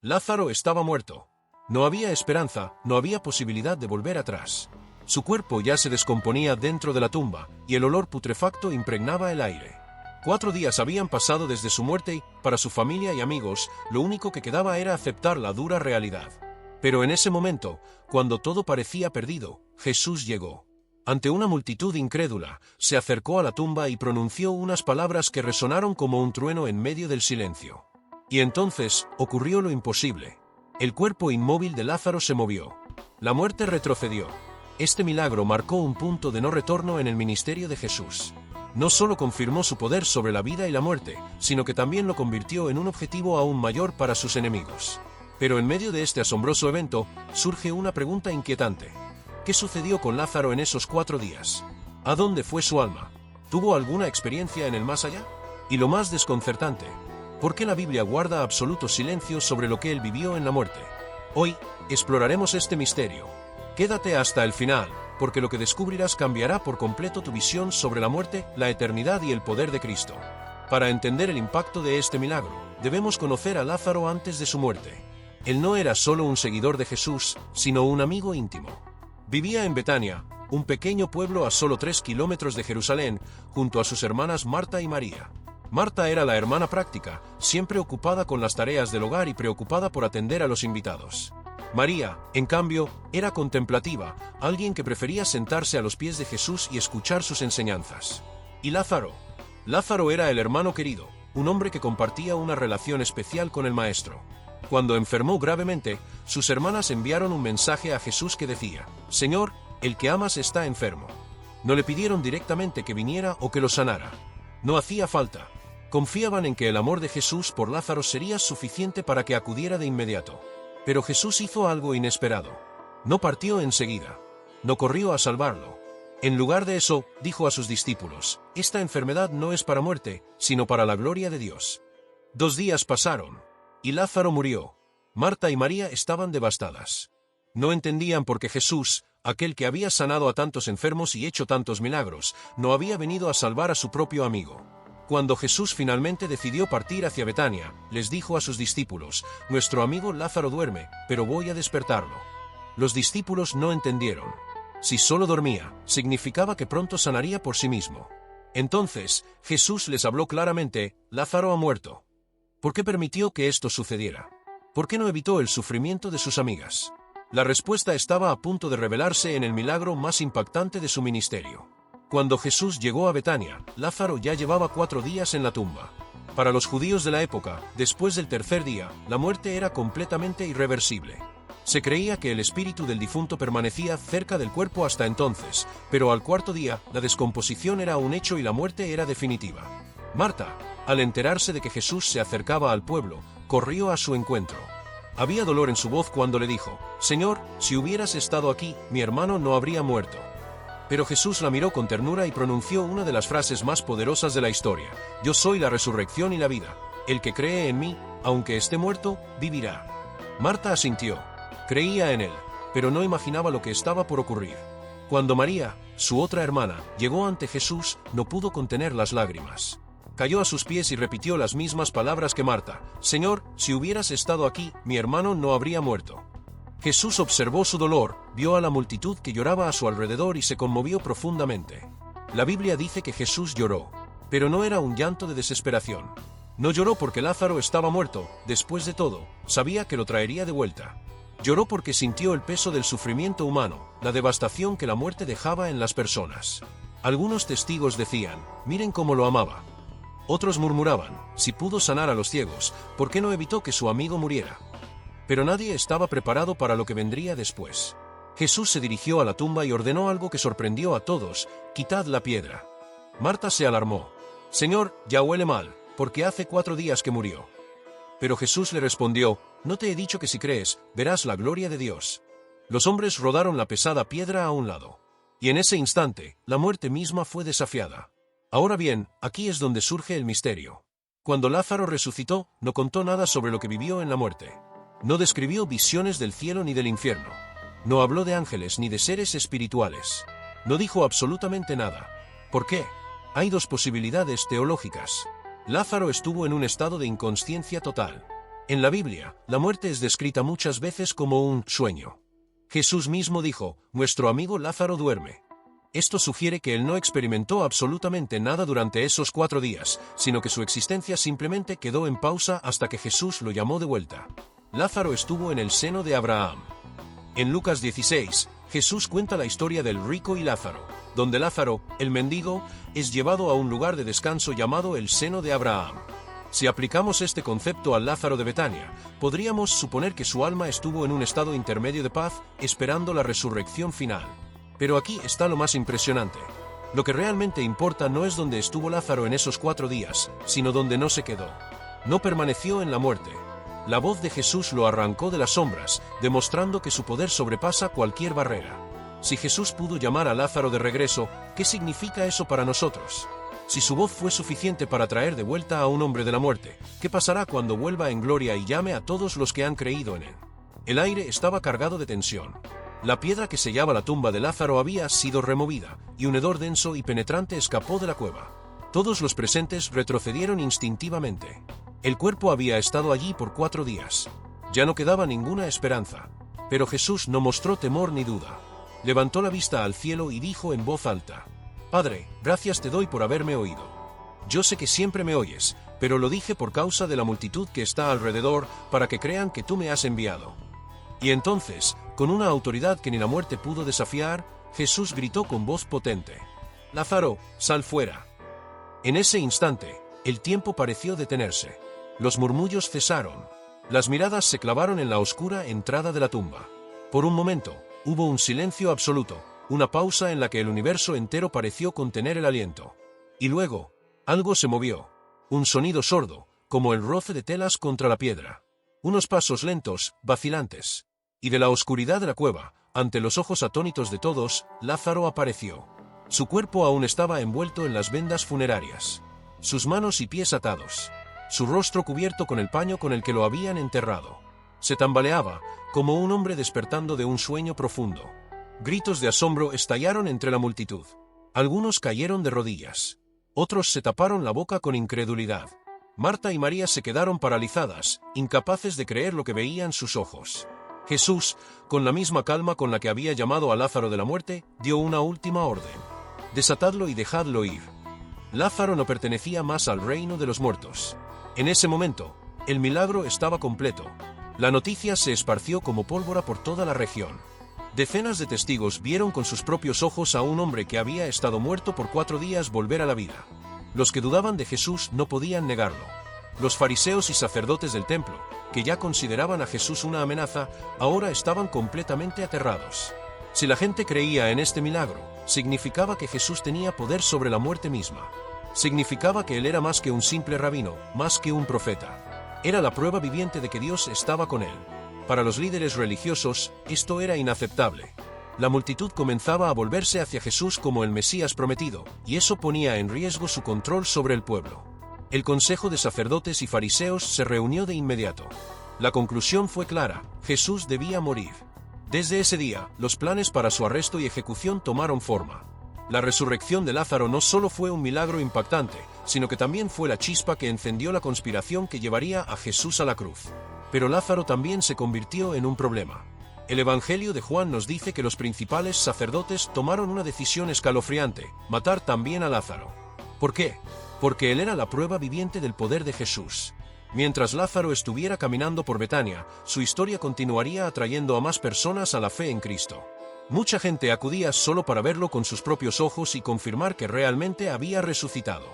Lázaro estaba muerto. No había esperanza, no había posibilidad de volver atrás. Su cuerpo ya se descomponía dentro de la tumba, y el olor putrefacto impregnaba el aire. 4 días habían pasado desde su muerte y, para su familia y amigos, lo único que quedaba era aceptar la dura realidad. Pero en ese momento, cuando todo parecía perdido, Jesús llegó. Ante una multitud incrédula, se acercó a la tumba y pronunció unas palabras que resonaron como un trueno en medio del silencio. Y entonces, ocurrió lo imposible. El cuerpo inmóvil de Lázaro se movió. La muerte retrocedió. Este milagro marcó un punto de no retorno en el ministerio de Jesús. No solo confirmó su poder sobre la vida y la muerte, sino que también lo convirtió en un objetivo aún mayor para sus enemigos. Pero en medio de este asombroso evento, surge una pregunta inquietante. ¿Qué sucedió con Lázaro en esos 4 días? ¿A dónde fue su alma? ¿Tuvo alguna experiencia en el más allá? Y lo más desconcertante, ¿por qué la Biblia guarda absoluto silencio sobre lo que él vivió en la muerte? Hoy, exploraremos este misterio. Quédate hasta el final, porque lo que descubrirás cambiará por completo tu visión sobre la muerte, la eternidad y el poder de Cristo. Para entender el impacto de este milagro, debemos conocer a Lázaro antes de su muerte. Él no era solo un seguidor de Jesús, sino un amigo íntimo. Vivía en Betania, un pequeño pueblo a solo 3 kilómetros de Jerusalén, junto a sus hermanas Marta y María. Marta era la hermana práctica, siempre ocupada con las tareas del hogar y preocupada por atender a los invitados. María, en cambio, era contemplativa, alguien que prefería sentarse a los pies de Jesús y escuchar sus enseñanzas. ¿Y Lázaro? Lázaro era el hermano querido, un hombre que compartía una relación especial con el Maestro. Cuando enfermó gravemente, sus hermanas enviaron un mensaje a Jesús que decía: «Señor, el que amas está enfermo». No le pidieron directamente que viniera o que lo sanara. No hacía falta. Confiaban en que el amor de Jesús por Lázaro sería suficiente para que acudiera de inmediato. Pero Jesús hizo algo inesperado. No partió enseguida. No corrió a salvarlo. En lugar de eso, dijo a sus discípulos: «Esta enfermedad no es para muerte, sino para la gloria de Dios». 2 días pasaron. Y Lázaro murió. Marta y María estaban devastadas. No entendían por qué Jesús, aquel que había sanado a tantos enfermos y hecho tantos milagros, no había venido a salvar a su propio amigo. Cuando Jesús finalmente decidió partir hacia Betania, les dijo a sus discípulos: «Nuestro amigo Lázaro duerme, pero voy a despertarlo». Los discípulos no entendieron. Si solo dormía, significaba que pronto sanaría por sí mismo. Entonces, Jesús les habló claramente: «Lázaro ha muerto». ¿Por qué permitió que esto sucediera? ¿Por qué no evitó el sufrimiento de sus amigas? La respuesta estaba a punto de revelarse en el milagro más impactante de su ministerio. Cuando Jesús llegó a Betania, Lázaro ya llevaba 4 días en la tumba. Para los judíos de la época, después del tercer día, la muerte era completamente irreversible. Se creía que el espíritu del difunto permanecía cerca del cuerpo hasta entonces, pero al 4.º día, la descomposición era un hecho y la muerte era definitiva. Marta, al enterarse de que Jesús se acercaba al pueblo, corrió a su encuentro. Había dolor en su voz cuando le dijo: «Señor, si hubieras estado aquí, mi hermano no habría muerto». Pero Jesús la miró con ternura y pronunció una de las frases más poderosas de la historia: «Yo soy la resurrección y la vida. El que cree en mí, aunque esté muerto, vivirá». Marta asintió. Creía en él, pero no imaginaba lo que estaba por ocurrir. Cuando María, su otra hermana, llegó ante Jesús, no pudo contener las lágrimas. Cayó a sus pies y repitió las mismas palabras que Marta: «Señor, si hubieras estado aquí, mi hermano no habría muerto». Jesús observó su dolor, vio a la multitud que lloraba a su alrededor y se conmovió profundamente. La Biblia dice que Jesús lloró, pero no era un llanto de desesperación. No lloró porque Lázaro estaba muerto, después de todo, sabía que lo traería de vuelta. Lloró porque sintió el peso del sufrimiento humano, la devastación que la muerte dejaba en las personas. Algunos testigos decían: «Miren cómo lo amaba». Otros murmuraban: «Si pudo sanar a los ciegos, ¿por qué no evitó que su amigo muriera?». Pero nadie estaba preparado para lo que vendría después. Jesús se dirigió a la tumba y ordenó algo que sorprendió a todos: «Quitad la piedra». Marta se alarmó: «Señor, ya huele mal, porque hace 4 días que murió». Pero Jesús le respondió: «¿No te he dicho que si crees, verás la gloria de Dios?». Los hombres rodaron la pesada piedra a un lado. Y en ese instante, la muerte misma fue desafiada. Ahora bien, aquí es donde surge el misterio. Cuando Lázaro resucitó, no contó nada sobre lo que vivió en la muerte. No describió visiones del cielo ni del infierno. No habló de ángeles ni de seres espirituales. No dijo absolutamente nada. ¿Por qué? Hay 2 posibilidades teológicas. Lázaro estuvo en un estado de inconsciencia total. En la Biblia, la muerte es descrita muchas veces como un sueño. Jesús mismo dijo, «Nuestro amigo Lázaro duerme». Esto sugiere que él no experimentó absolutamente nada durante esos 4 días, sino que su existencia simplemente quedó en pausa hasta que Jesús lo llamó de vuelta. Lázaro estuvo en el seno de Abraham. En Lucas 16, Jesús cuenta la historia del rico y Lázaro, donde Lázaro, el mendigo, es llevado a un lugar de descanso llamado el seno de Abraham. Si aplicamos este concepto al Lázaro de Betania, podríamos suponer que su alma estuvo en un estado intermedio de paz, esperando la resurrección final. Pero aquí está lo más impresionante. Lo que realmente importa no es dónde estuvo Lázaro en esos 4 días, sino dónde no se quedó. No permaneció en la muerte. La voz de Jesús lo arrancó de las sombras, demostrando que su poder sobrepasa cualquier barrera. Si Jesús pudo llamar a Lázaro de regreso, ¿qué significa eso para nosotros? Si su voz fue suficiente para traer de vuelta a un hombre de la muerte, ¿qué pasará cuando vuelva en gloria y llame a todos los que han creído en él? El aire estaba cargado de tensión. La piedra que sellaba la tumba de Lázaro había sido removida, y un hedor denso y penetrante escapó de la cueva. Todos los presentes retrocedieron instintivamente. El cuerpo había estado allí por 4 días. Ya no quedaba ninguna esperanza. Pero Jesús no mostró temor ni duda. Levantó la vista al cielo y dijo en voz alta, «Padre, gracias te doy por haberme oído. Yo sé que siempre me oyes, pero lo dije por causa de la multitud que está alrededor, para que crean que tú me has enviado». Y entonces, con una autoridad que ni la muerte pudo desafiar, Jesús gritó con voz potente, «Lázaro, sal fuera». En ese instante, el tiempo pareció detenerse. Los murmullos cesaron. Las miradas se clavaron en la oscura entrada de la tumba. Por un momento, hubo un silencio absoluto, una pausa en la que el universo entero pareció contener el aliento. Y luego, algo se movió. Un sonido sordo, como el roce de telas contra la piedra. Unos pasos lentos, vacilantes. Y de la oscuridad de la cueva, ante los ojos atónitos de todos, Lázaro apareció. Su cuerpo aún estaba envuelto en las vendas funerarias. Sus manos y pies atados. Su rostro cubierto con el paño con el que lo habían enterrado. Se tambaleaba, como un hombre despertando de un sueño profundo. Gritos de asombro estallaron entre la multitud. Algunos cayeron de rodillas. Otros se taparon la boca con incredulidad. Marta y María se quedaron paralizadas, incapaces de creer lo que veían sus ojos. Jesús, con la misma calma con la que había llamado a Lázaro de la muerte, dio una última orden. «Desatadlo y dejadlo ir». Lázaro no pertenecía más al reino de los muertos. En ese momento, el milagro estaba completo. La noticia se esparció como pólvora por toda la región. Decenas de testigos vieron con sus propios ojos a un hombre que había estado muerto por 4 días volver a la vida. Los que dudaban de Jesús no podían negarlo. Los fariseos y sacerdotes del templo, que ya consideraban a Jesús una amenaza, ahora estaban completamente aterrados. Si la gente creía en este milagro, significaba que Jesús tenía poder sobre la muerte misma. Significaba que él era más que un simple rabino, más que un profeta. Era la prueba viviente de que Dios estaba con él. Para los líderes religiosos, esto era inaceptable. La multitud comenzaba a volverse hacia Jesús como el Mesías prometido, y eso ponía en riesgo su control sobre el pueblo. El consejo de sacerdotes y fariseos se reunió de inmediato. La conclusión fue clara: Jesús debía morir. Desde ese día, los planes para su arresto y ejecución tomaron forma. La resurrección de Lázaro no solo fue un milagro impactante, sino que también fue la chispa que encendió la conspiración que llevaría a Jesús a la cruz. Pero Lázaro también se convirtió en un problema. El Evangelio de Juan nos dice que los principales sacerdotes tomaron una decisión escalofriante: matar también a Lázaro. ¿Por qué? Porque él era la prueba viviente del poder de Jesús. Mientras Lázaro estuviera caminando por Betania, su historia continuaría atrayendo a más personas a la fe en Cristo. Mucha gente acudía solo para verlo con sus propios ojos y confirmar que realmente había resucitado.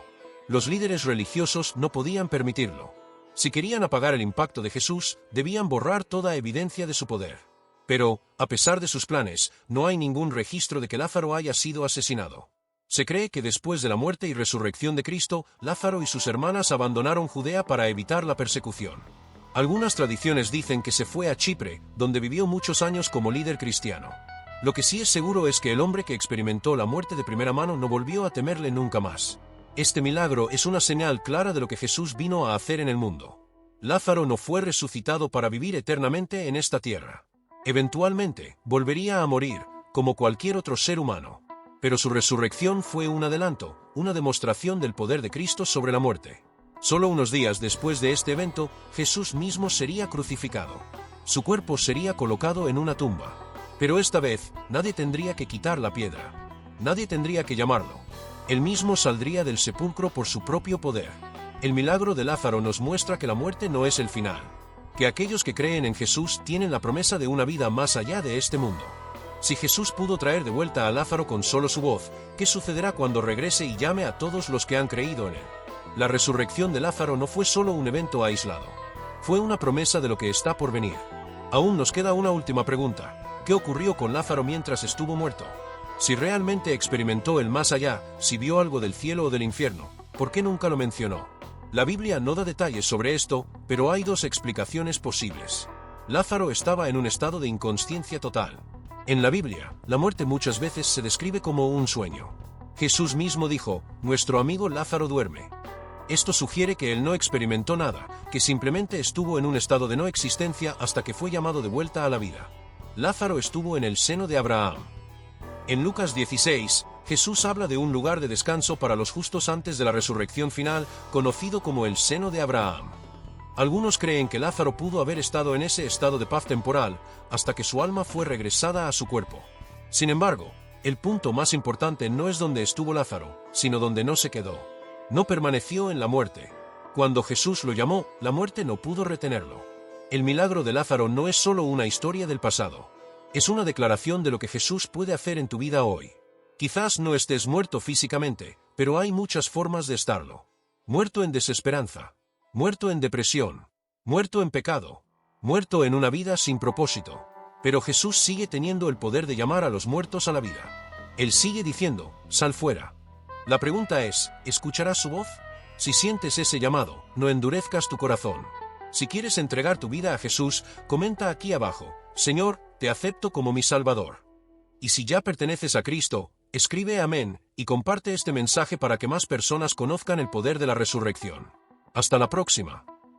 Los líderes religiosos no podían permitirlo. Si querían apagar el impacto de Jesús, debían borrar toda evidencia de su poder. Pero, a pesar de sus planes, no hay ningún registro de que Lázaro haya sido asesinado. Se cree que después de la muerte y resurrección de Cristo, Lázaro y sus hermanas abandonaron Judea para evitar la persecución. Algunas tradiciones dicen que se fue a Chipre, donde vivió muchos años como líder cristiano. Lo que sí es seguro es que el hombre que experimentó la muerte de primera mano no volvió a temerle nunca más. Este milagro es una señal clara de lo que Jesús vino a hacer en el mundo. Lázaro no fue resucitado para vivir eternamente en esta tierra. Eventualmente, volvería a morir, como cualquier otro ser humano. Pero su resurrección fue un adelanto, una demostración del poder de Cristo sobre la muerte. Solo unos días después de este evento, Jesús mismo sería crucificado. Su cuerpo sería colocado en una tumba. Pero esta vez, nadie tendría que quitar la piedra. Nadie tendría que llamarlo. Él mismo saldría del sepulcro por su propio poder. El milagro de Lázaro nos muestra que la muerte no es el final. Que aquellos que creen en Jesús tienen la promesa de una vida más allá de este mundo. Si Jesús pudo traer de vuelta a Lázaro con solo su voz, ¿qué sucederá cuando regrese y llame a todos los que han creído en él? La resurrección de Lázaro no fue solo un evento aislado. Fue una promesa de lo que está por venir. Aún nos queda una última pregunta. ¿Qué ocurrió con Lázaro mientras estuvo muerto? Si realmente experimentó el más allá, si vio algo del cielo o del infierno, ¿por qué nunca lo mencionó? La Biblia no da detalles sobre esto, pero hay dos explicaciones posibles. Lázaro estaba en un estado de inconsciencia total. En la Biblia, la muerte muchas veces se describe como un sueño. Jesús mismo dijo, nuestro amigo Lázaro duerme. Esto sugiere que él no experimentó nada, que simplemente estuvo en un estado de no existencia hasta que fue llamado de vuelta a la vida. Lázaro estuvo en el seno de Abraham. En Lucas 16, Jesús habla de un lugar de descanso para los justos antes de la resurrección final, conocido como el seno de Abraham. Algunos creen que Lázaro pudo haber estado en ese estado de paz temporal, hasta que su alma fue regresada a su cuerpo. Sin embargo, el punto más importante no es donde estuvo Lázaro, sino donde no se quedó. No permaneció en la muerte. Cuando Jesús lo llamó, la muerte no pudo retenerlo. El milagro de Lázaro no es solo una historia del pasado. Es una declaración de lo que Jesús puede hacer en tu vida hoy. Quizás no estés muerto físicamente, pero hay muchas formas de estarlo. Muerto en desesperanza. Muerto en depresión. Muerto en pecado. Muerto en una vida sin propósito. Pero Jesús sigue teniendo el poder de llamar a los muertos a la vida. Él sigue diciendo, sal fuera. La pregunta es, ¿escucharás su voz? Si sientes ese llamado, no endurezcas tu corazón. Si quieres entregar tu vida a Jesús, comenta aquí abajo, Señor, te acepto como mi Salvador. Y si ya perteneces a Cristo, escribe amén, y comparte este mensaje para que más personas conozcan el poder de la resurrección. Hasta la próxima.